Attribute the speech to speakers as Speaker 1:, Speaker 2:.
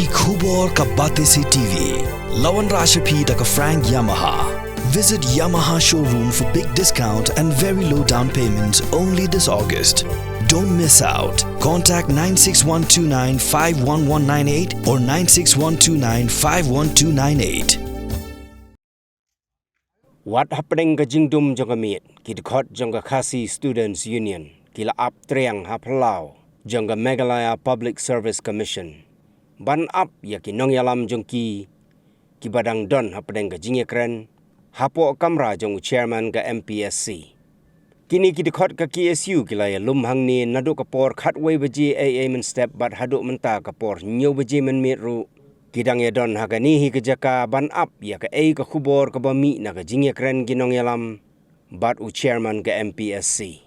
Speaker 1: ki khubor ka bate se TV. Lawan Rashapi da ka Frank Yamaha. Visit Yamaha showroom for big discount and very low down payments only this August. Don't miss out. Contact 96129-51198 or 96129-51298.
Speaker 2: What Hapdeng ka Jingdum jong ka Miet, kidkot jong ka Khasi Students Union, kila ap Triang Phyllaw, jong ka Meghalaya Public Service Commission. Ban ap ya kinong yalam jong ki badang don Hapdeng ka Jingekren, hapo kamra jong chairman ka Mpsc. Kini kidkot ka KSU kila ya lumhang ni nado kapor khatway baji AA men step bat haduk menta kapor nyo baji men mitru. Kidang ya don haganihi kejaka ban up ya ka ka khubor ka bami na ka jingekren ginong yalam bat u chairman ka Mpsc.